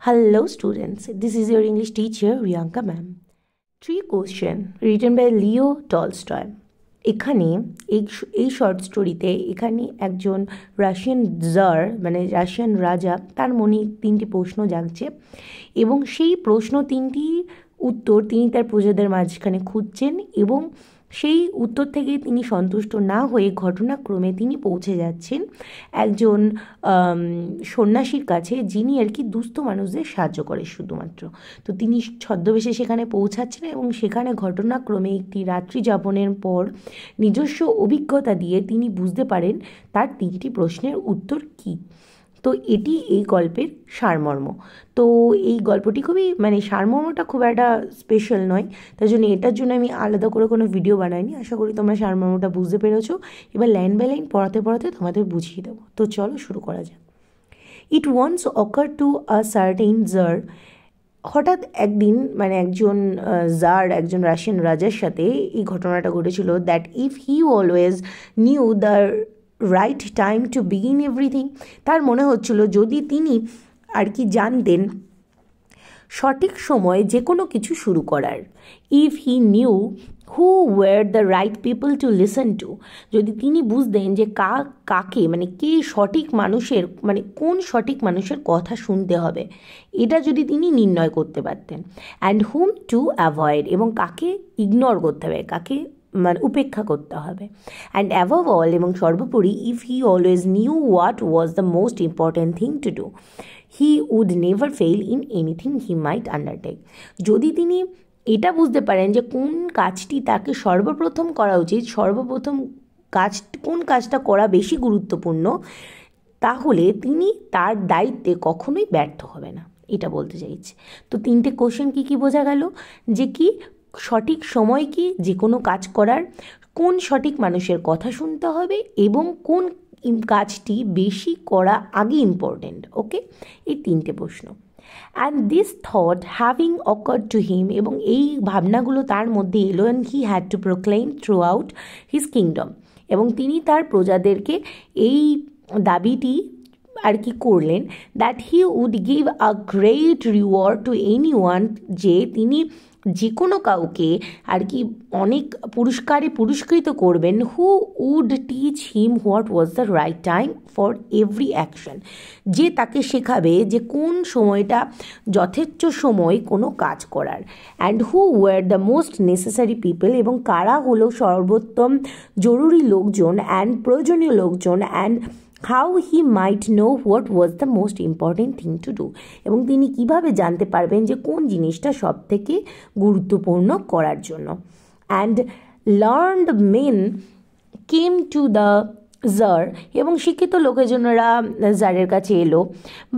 Hello students, this is your English teacher Riyanka ma'am. 3 question written by Leo Tolstoy. এখানে এই short স্টোরিতে এখানে একজন রাশিয়ান জার মানে রাশিয়ান রাজা তার মনে 3টি প্রশ্ন জাগছে এবং সেই প্রশ্ন 3টির উত্তর তিনি তার প্রজাদের মাঝখানে খুঁজছেন এবং সেই উত্তর থেকে তিনি সন্তুষ্ট না হয়ে ঘটনাক্রমে তিনি পৌঁছে যাচ্ছেন একজন সন্ন্যাসীর কাছে যিনি আর কি দুস্থ মানুষদের সাহায্য করে শুধুমাত্র। তো তিনি ছদ্মবেশে সেখানে পৌঁছাচ্ছেন এবং সেখানে ঘটনাক্রমে একটি রাত্রি যাপনের পর নিজস্ব অভিজ্ঞতা দিয়ে তিনি বুঝতে পারেন তার 3টি প্রশ্নের উত্তর কী। তো এটি এই গল্পের সারমর্ম। তো এই গল্পটি খুবই সারমর্মটা খুব একটা স্পেশাল নয়, তাই জন্য এটার জন্য আমি আলাদা করে কোনো ভিডিও বানাইনি। আশা করি তোমরা সারমর্মটা বুঝতে পেরেছো। এবার লাইন বাই লাইন পড়াতে পড়াতে তোমাদের বুঝিয়ে দেবো। তো চলো শুরু করা যাক। It once occurred to a certain czar, হঠাৎ একদিন একজন জার একজন রাশিয়ান রাজার সাথে এই ঘটনাটা ঘটেছিল that if he always new the right time to begin everything, তার মনে হচ্ছিল যদি তিনি আর কি জানতেন সঠিক সময় যে কোনো কিছু শুরু করার। If he knew who were the right people to listen to, যদি তিনি বুঝতেন যে কাকে কে সঠিক মানুষের কোন সঠিক মানুষের কথা শুনতে হবে, এটা যদি তিনি নির্ণয় করতে পারতেন। অ্যান্ড হুম টু অ্যাভয়েড, এবং কাকে ইগনোর করতে হবে, কাকে উপেক্ষা করতে হবে। অ্যান্ড অ্যাবভ অল, এবং সর্বোপরি if he always knew what was the most important thing to do, he would never fail in anything he might undertake. যদি তিনি এটা বুঝতে পারেন যে কোন কাজটি তাকে সর্বপ্রথম করা উচিত, সর্বপ্রথম কোন কাজটা করা বেশি গুরুত্বপূর্ণ, তাহলে তিনি তার দায়িত্বে কখনোই ব্যর্থ হবে না, এটা বলতে চাইছে। তো 3টে কোশ্চেন কী বোঝা গেল, যে কি সঠিক সময় কি যে কোনো কাজ করার, কোন সঠিক মানুষের কথা শুনতে হবে এবং কোন কাজটি বেশি করা আগে ইম্পর্টেন্ট। ওকে, এই 3টে প্রশ্ন। And this thought having occurred to him, এবং এই ভাবনাগুলো তার মধ্যে এলো, and he had to proclaim throughout his kingdom, এবং তিনি তার প্রজাদেরকে এই দাবিটি আর কি করলেন that he would give a great reward to any one, যে তিনি যে কোনো কাউকে আর কি অনেক পুরস্কারে পুরস্কৃত করবেন। Who would teach him what was the right time for every action, যে তাকে শেখাবে যে কোন সময়টা যথেচ্ছ সময় কোনো কাজ করার। And who were the most necessary people, এবং কারা হলো সর্বোত্তম জরুরি লোকজন অ্যান্ড প্রয়োজনীয় লোকজন। And how he might know what was the most important thing to do, এবং তিনি কিভাবে জানতে পারবেন যে কোন জিনিসটা সব থেকে গুরুত্বপূর্ণ করার জন্য। And learned men came to the jar, এবং শিক্ষিত লোকজনেরা জারের কাছে এলো।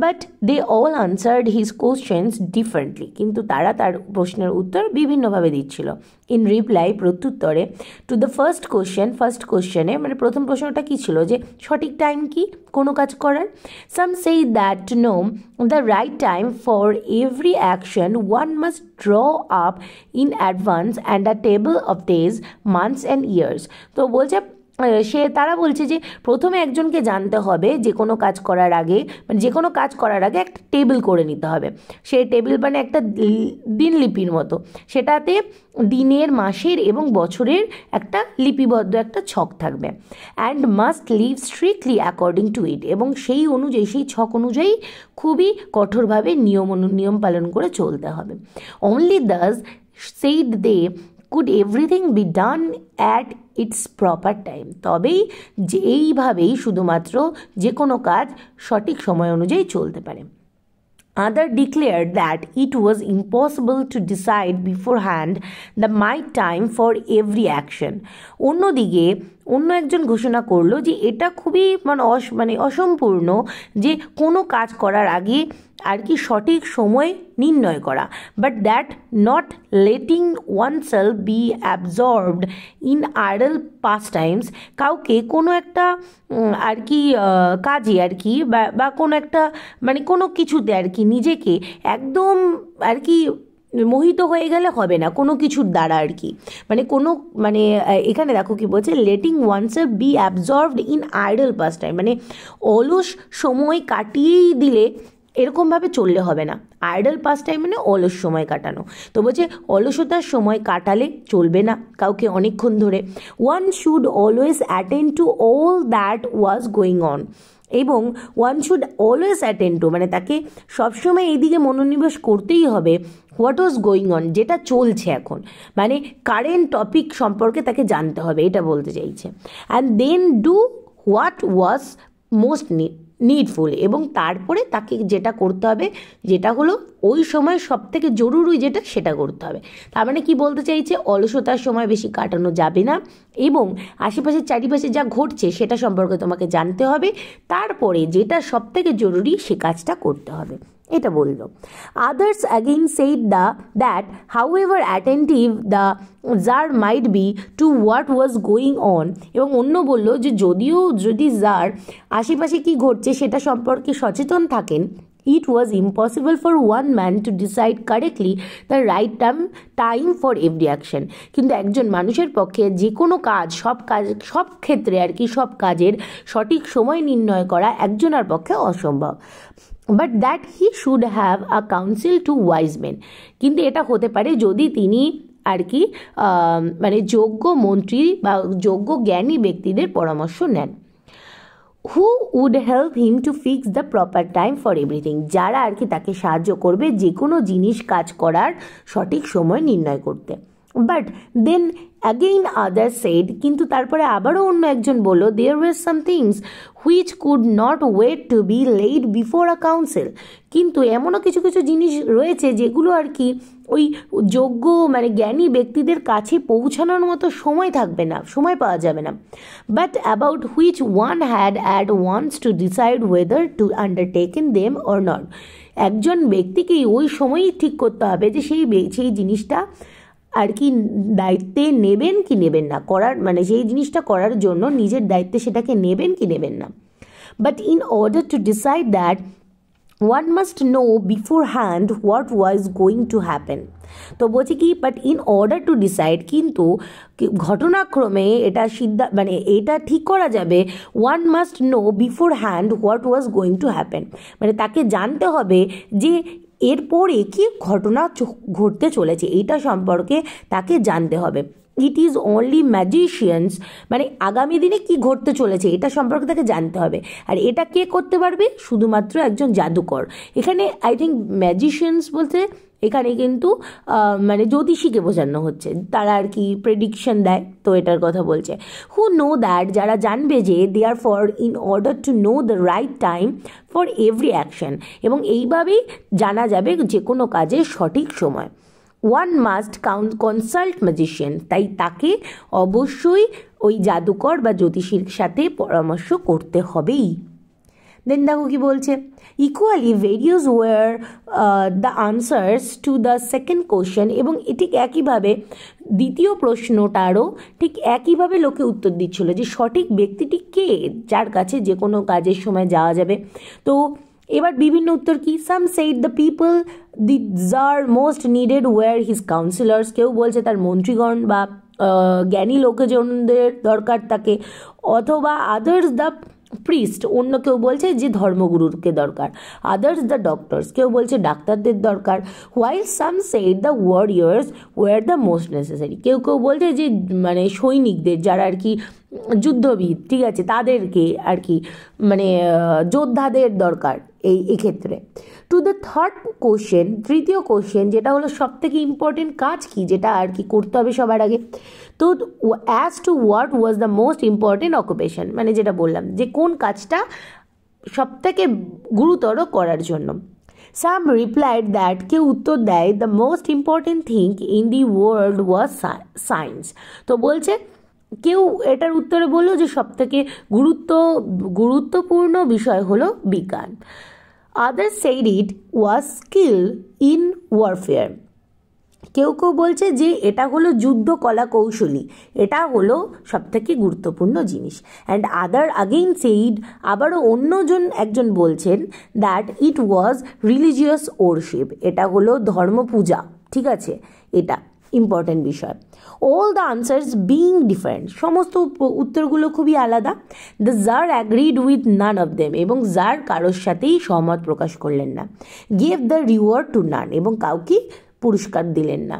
But they all answered his questions differently, কিন্তু তারা তার প্রশ্নের উত্তর বিভিন্নভাবে দিচ্ছিল। ইন রিপ্লাই, প্রত্যুত্তরে, টু দ্য ফার্স্ট কোশ্চেনে প্রথম প্রশ্নটা কী ছিল, যে সঠিক টাইম কি কোনো কাজ করার। সাম সেই that two know the right time for every action one must draw up in advance and a table of days, months and years. তো বলছে তারা বলছে যে প্রথমে একজনকে জানতে হবে যে কোনো কাজ করার আগে যে কোনো কাজ করার আগে একটা টেবিল করে নিতে হবে। সেই টেবিল একটা দিনলিপির মতো, সেটাতে দিনের, মাসের এবং বছরের একটা লিপিবদ্ধ একটা ছক থাকবে। And must live strictly according to it, এবং সেই অনুযায়ী সেই ছক অনুযায়ী খুবই কঠোরভাবে নিয়ম পালন করে চলতে হবে। Only thus said they could everything be done at its proper time, তবেই যে এইভাবেই শুধুমাত্র যে কোনো কাজ সঠিক সময় অনুযায়ী চলতে পারে। Other declared that it was impossible to decide beforehand the right time for every action. অন্যদিকে অন্য একজন ঘোষণা করলো যে এটা খুবই অসম্পূর্ণ যে কোনো কাজ করার আগে আর কি সঠিক সময় নির্ণয় করা। But that not letting oneself be absorbed in idle pastimes, কাউকে কোনো একটা আর কি কাজে আর কি বা কোনো একটা কোনো কিছুতে আর কি নিজেকে একদম আর কি মোহিত হয়ে গেলে হবে না কোনো কিছুর দ্বারা আর কি এখানে দেখো কি বলছে, letting oneself be absorbed in idle pastime, অলস সময় কাটিয়েই দিলে এরকমভাবে চললে হবে না। আইডল পাস টাইম মানে অলস সময় কাটানো। তো বলছে অলসতার সময় কাটালে চলবে না কাউকে অনেকক্ষণ ধরে। One should always attend to all that was going on, এবং one should always attend to মানে তাকে সবসময় এইদিকে মনোনিবেশ করতেই হবে হোয়াট ওয়াজ গোয়িং অন, যেটা চলছে এখন, মানে কারেন্ট টপিক সম্পর্কে তাকে জানতে হবে, এটা বলতে চাইছে। And then do what was most needful, এবং তারপরে তাকে যেটা করতে হবে, যেটা হলো ওই সময় সব থেকে জরুরি যেটা, সেটা করতে হবে। তার মানে কি বলতে চাইছে, অলসতার সময় বেশি কাটানো যাবে না, এবং আশেপাশের চারিপাশে যা ঘটছে সেটা সম্পর্কে তোমাকে জানতে হবে, তারপরে যেটা সব থেকে জরুরি সে কাজটা করতে হবে, এটা বললো। Others again said that however attentive the Tsar might be to what was going on, এবং অন্য বললো যে যদি জার আশেপাশে কি ঘটছে সেটা সম্পর্কে সচেতন থাকেন, it was impossible for one man to decide correctly the right time for every action, কিন্তু একজন মানুষের পক্ষে যে কোনো কাজ, সব ক্ষেত্রে আর কি, সব কাজের সঠিক সময় নির্ণয় করা একজনের পক্ষে অসম্ভব। But that he should have a council to wise men, কিন্তু এটা হতে পারে যদি তিনি আর কি মানে যোগ্য মন্ত্রী বা যোগ্য জ্ঞানী ব্যক্তিদের পরামর্শ নেন। Who would help him to fix the proper time for everything, যারা আর কি তাকে সাহায্য করবে যে কোনো জিনিস কাজ করার সঠিক সময় নির্ণয় করতে। But then again other said, কিন্তু তারপরে আবারও অন্য একজন বলল, there were some things which could not wait to be laid before a council, কিন্তু এমনও কিছু কিছু জিনিস রয়েছে যেগুলো আর কি ওই যোগ্য মানে জ্ঞানী ব্যক্তিদের কাছে পৌঁছানোর মতো সময় থাকবে না, সময় পাওয়া যাবে না। But about which one had at once to decide whether to undertaken them or not, একজন ব্যক্তিকেই ওই সময়ই ঠিক করতে হবে যে সেই জিনিসটা আর কি দায়িত্বে নেবেন কি নেবেন না, করার মানে সেই জিনিসটা করার জন্য নিজের দায়িত্বে সেটাকে নেবেন কি নেবেন না। But in order to decide that one must know before hand what was going to happen, তো বলছি কি but in order to decide, কিন্তু ঘটনাক্রমে এটা মানে এটা ঠিক করা যাবে, one must know before hand what was going to happen, মানে তাকে জানতে হবে যে এরপরে কি ঘটনা ঘটতে চলেছে, এইটা সম্পর্কে তাকে জানতে হবে। ইট ইজ অনলি ম্যাজিশিয়ানস, মানে আগামী দিনে কি ঘটতে চলেছে এটা সম্পর্কে তাকে জানতে হবে। আর এটা কে করতে পারবে, শুধুমাত্র একজন জাদুকর। এখানে আই থিঙ্ক ম্যাজিশিয়ানস বলতে এখানে কিন্তু মানে জ্যোতিষীকে বোঝানো হচ্ছে, তারা আর কি প্রেডিকশন দেয়, তো এটার কথা বলছে। হু নো দ্যাট, যারা জানবে যে therefore in order to know the right time for every action, এবং এইভাবেই জানা যাবে যে কোনো কাজের সঠিক সময়। ওয়ান মাস্ট কনসাল্ট ম্যাজিশিয়ান, তাই তাকে অবশ্যই ওই জাদুকর বা জ্যোতিষীর সাথে পরামর্শ করতে হবেই। দেন দেখো কি বলছে, equally various were the answers to the second question, এবং ঠিক একইভাবে দ্বিতীয় প্রশ্নটারও ঠিক একইভাবে লোকে উত্তর দিচ্ছিল যে সঠিক ব্যক্তিটি কে, যার কাছে যে কোনো কাজের সময় যাওয়া যাবে। তো এবার বিভিন্ন উত্তর কি, some said the people the tsar most needed were his councillors, কেউ বলছে তার মন্ত্রীগণ বা জ্ঞানী লোকজনদের দরকার তাকে, অথবা আদার্স দ্য প্রিস্ট, অন্য কেউ বলছে যে ধর্মগুরুকে দরকার, আদার্স দ্য ডক্টরস, কেউ বলছে ডাক্তারদের দরকার, while some said the warriors were the most necessary, কেউ কেউ বলছে যে মানে সৈনিকদের, যারা আর কি যুদ্ধবিদ, ঠিক আছে, তাদেরকে আর কি মানে যোদ্ধাদের দরকার এই ক্ষেত্রে। টু দ্য থার্ড কোশ্চেন, তৃতীয় কোশ্চেন যেটা হলো সব থেকে ইম্পর্টেন্ট কাজ কি, যেটা আর কি করতে হবে সবার আগে, তো as to what was the most important occupation, মানে যেটা বললাম যে কোন কাজটা সব থেকে গুরুতর করার জন্য। সাম রিপ্লাইড দ্যাট, কেউ উত্তর দেয় the most important thing in the world was science, তো বলছে কেউ এটার উত্তরে বললো যে সব থেকে গুরুত্বপূর্ণ বিষয় হলো বিজ্ঞান। Other said it was skill in warfare, কেউ কেউ বলছে যে এটা হলো যুদ্ধ কলা কৌশলী, এটা হলো সব থেকে গুরুত্বপূর্ণ জিনিস। অ্যান্ড আদার আগেইন সেইড, আবারও একজন বলছেন that it was religious worship, এটা হলো ধর্ম পূজা, ঠিক আছে এটা। ইম্পর্টেন্ট বিষয়। All the answers being different, সমস্ত উত্তরগুলো খুবই আলাদা। The Tsar agreed with none of them, এবং জার কারোর সাথেই সহমত প্রকাশ করলেন না। Gave the reward to none, এবং কাউকে পুরস্কার দিলেন না।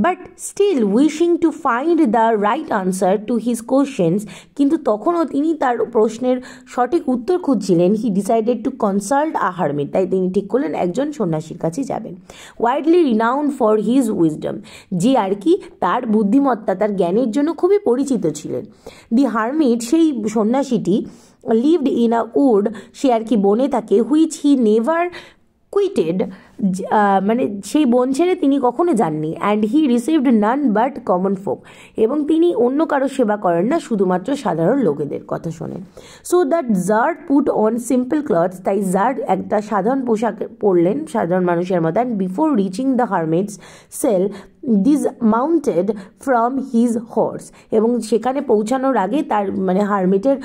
But still wishing to find the right answer to his questions, কিন্তু তখনও তিনি তার প্রশ্নের সঠিক উত্তর খুঁজছিলেন। He decided to consult a hermit, তাই তিনি ঠিক করলেন একজন সন্ন্যাসীর কাছে যাবেন। Widely renowned for his wisdom, যে আর কি তার বুদ্ধিমত্তা, তার জ্ঞানের জন্য খুবই পরিচিত ছিলেন। দি হারমিট, সেই সন্ন্যাসীটি, লিভড ইন আ উড, সে আর কি বনে থাকে, হুইচ হি নেভার কুইটেড, মানে সেই বন ছেড়ে তিনি কখনো যাননি। And he received none but common folk, এবং তিনি অন্য কারো সেবা করেন না, শুধুমাত্র সাধারণ লোকেদের কথা শোনেন। So that tsar put on simple clothes, তাই জার একটা সাধারণ পোশাক পরলেন, সাধারণ মানুষের মতো। And before reaching the hermit's cell dismounted from his horse, এবং সেখানে পৌঁছানোর আগে, তার মানে হারমিটের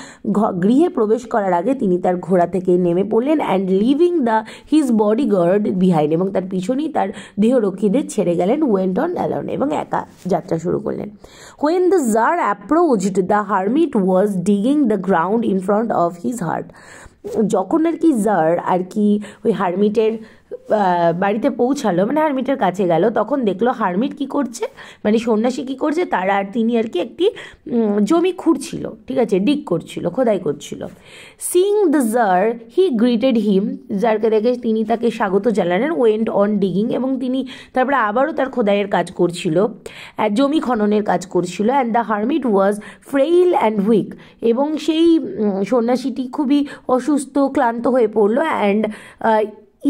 গৃহে প্রবেশ করার আগে তিনি তার ঘোড়া থেকে নেমে পড়লেন। And leaving the his bodyguard behind, এবং তার পিছনেই তার দেহরক্ষীদের ছেড়ে গেলেন। ওয়েন্ট অন অ্যালোন, এবং একা যাত্রা শুরু করলেন। When the Tsar approached the hermit was digging the ground in front of his hut, যখন আর কি জার আর কি ওই হারমিটের বাড়িতে পৌঁছালো, মানে হারমিটের কাছে গেল, তখন দেখলো হারমিট কি করছে, মানে সন্ন্যাসী কি করছে, তারা আর তিনি আর কি একটি জমি খুঁড়ছিল, ঠিক আছে, ডিগ করছিল, খোদাই করছিল। Seeing the tsar he greeted him, জারকে দেখে তিনি তাকে স্বাগত জানালেন। ওয়েন্ট অন ডিগিং, এবং তিনি তারপরে আবারও তার খোদাইয়ের কাজ করছিল, জমি খননের কাজ করছিল। And the hermit was frail and weak, এবং সেই সন্ন্যাসীটি খুবই অসুস্থ, ক্লান্ত হয়ে পড়লো। And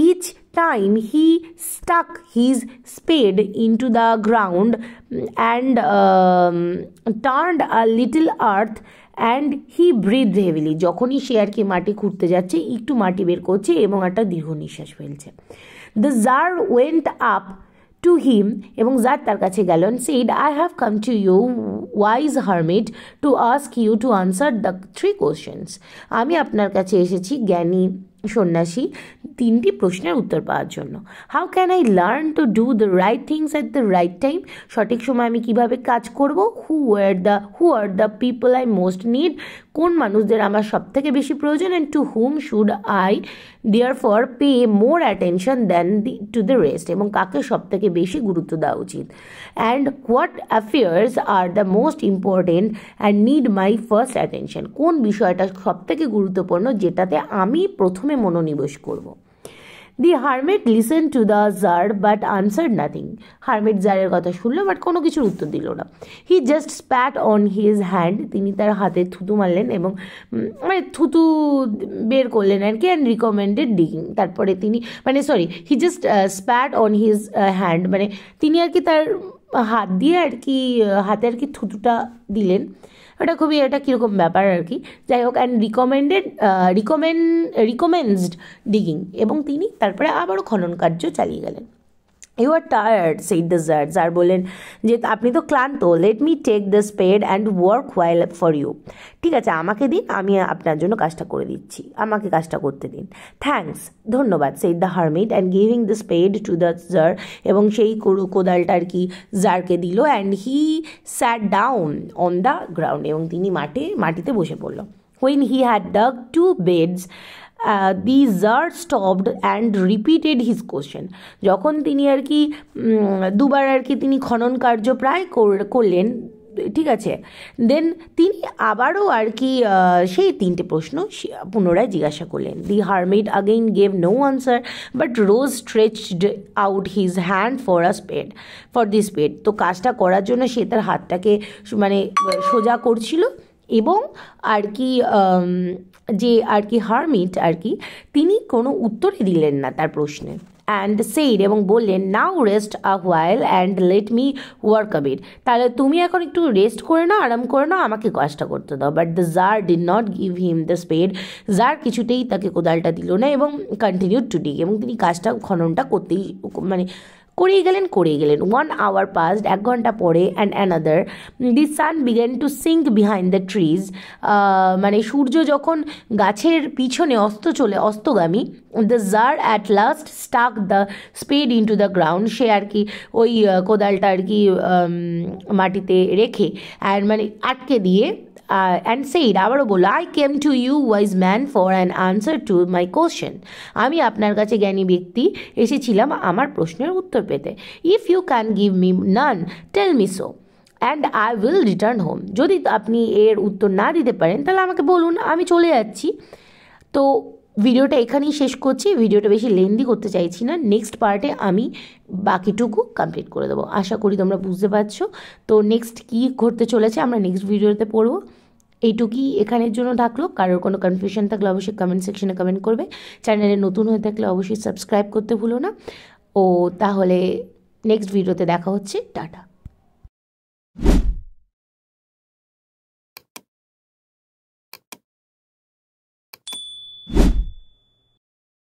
each time he stuck his spade into the ground and turned a little earth and he breathed heavily, যখনই সে আর কি মাটি খুঁড়তে যাচ্ছে, একটু মাটি বের করছে এবং একটা দীর্ঘ নিঃশ্বাস ফেলছে। The Tsar went up to him, এবং জার তার কাছে গেল, and said, I have come to you, wise hermit, to ask you to answer the 3 questions. আমি আপনার কাছে এসেছি জ্ঞানী সন্ন্যাসী, 3টি প্রশ্নের উত্তর পাওয়ার জন্য। How can I learn to do the right things at the right time, সঠিক সময় আমি কিভাবে কাজ করব। Who are the people I most need, কোন মানুষদের আমার সব থেকে বেশি প্রয়োজন। And to whom should I therefore pay more attention than to the rest, এবং কাকে সব থেকে বেশি গুরুত্ব দেওয়া উচিত। And what affairs are the most important and need my first attention, কোন বিষয়টা সব থেকে গুরুত্বপূর্ণ, যেটাতে আমি প্রথমে মনোনিবেশ করব। The hermit listen to the tsar but answered nothing, hermit জারের কথা শুনলো বাট কোনো কিছুর উত্তর দিল না। He just spat on his hand, তিনি তার হাতে থুতু মারলেন, এবং মানে থুতু বের করলেন আর কি। অ্যান্ড রিকমেন্ডেড ডিগিং, তারপরে তিনি he just spat on his hand, মানে তিনি আর কি তার হাত দিয়ে আর কি হাতে আর কি থুতুটা দিলেন। এটা খুবই একটা কীরকম ব্যাপার আর কি, যাই হোক। অ্যান্ড রিকমেন্সড ডিগিং, এবং তিনি তারপরে আবারও খনন কার্য চালিয়ে গেলেন। You are tired said the Tsar, Tsar বললেন যে আপনি তো ক্লান্ত। Let me take the spade and work while for you, ঠিক আছে আমাকে দিন, আমি আপনার জন্য কাজটা করে দিচ্ছি, আমাকে কাজটা করতে দিন। থ্যাঙ্কস, ধন্যবাদ, said the hermit and giving the spade to the jar, এবং সেই কোদালটা আর কি জারকে দিল। And he sat down on the ground, এবং তিনি মাটিতে বসে পড়ল। When he had dug 2 beds, the Tsar stopped and repeated his question. যখন তিনি আর কি দুবার আর কি তিনি খনন কার্য প্রায় করলেন, ঠিক আছে, দেন তিনি আবারও আর কি সেই 3টে প্রশ্ন পুনরায় জিজ্ঞাসা করলেন। The hermit again gave no answer but rose stretched out his hand for the spade, তো কাজটা করার জন্য সে তার হাতটাকে মানে সোজা করছিল, এবং আর কি যে আর কি হারমিট আর কি তিনি কোনো উত্তরই দিলেন না তার প্রশ্নে। অ্যান্ড সেইড, এবং বললেন, now rest a while and let me work a bit, তাহলে তুমি এখন একটু রেস্ট করে নাও, আরাম করে নাও, আমাকে কাজটা করতে দাও। But the Tsar did not give him the spade, Tsar কিছুতেই তাকে কোদালটা দিল না, এবং কন্টিনিউড টু ডিগ, এবং তিনি কাজটা খননটা করেই গেলেন 1 hour passed, 1 ঘন্টা পরে, and another the sun began to sink behind the trees, মানে সূর্য যখন গাছের পিছনে অস্তগামী, the tsar at last stuck the spade into the ground, সে আর কি ওই কোদালটা আর কি মাটিতে রেখে আর মানে আটকে দিয়ে অ্যান্ড সেইড, আবারও বললো, I came to you wise man for an answer to my question, আমি আপনার কাছে জ্ঞানী ব্যক্তি এসেছিলাম আমার প্রশ্নের উত্তর পেতে। If you can give me none tell me so and I will return home, যদি আপনি এর উত্তর না দিতে পারেন তাহলে আমাকে বলুন, আমি চলে যাচ্ছি। তো ভিডিওটা এখানেই শেষ করছি, ভিডিওটা বেশি লেন্দি করতে চাইছি না, নেক্সট পার্টে আমি বাকিটুকু কমপ্লিট করে দেবো। আশা করি তোমরা বুঝতে পারছো। তো নেক্সট কী ঘটতে চলেছে আমরা নেক্সট ভিডিওতে পড়বো। এইটুকুই এখানের জন্য থাকলো। কারোর কোনো কনফিউশন থাকলে অবশ্যই কমেন্ট সেকশনে কমেন্ট করবে। চ্যানেলে নতুন হয়ে থাকলে অবশ্যই সাবস্ক্রাইব করতে ভুলো না। ও তাহলে নেক্সট ভিডিওতে দেখা হচ্ছে, টাটা।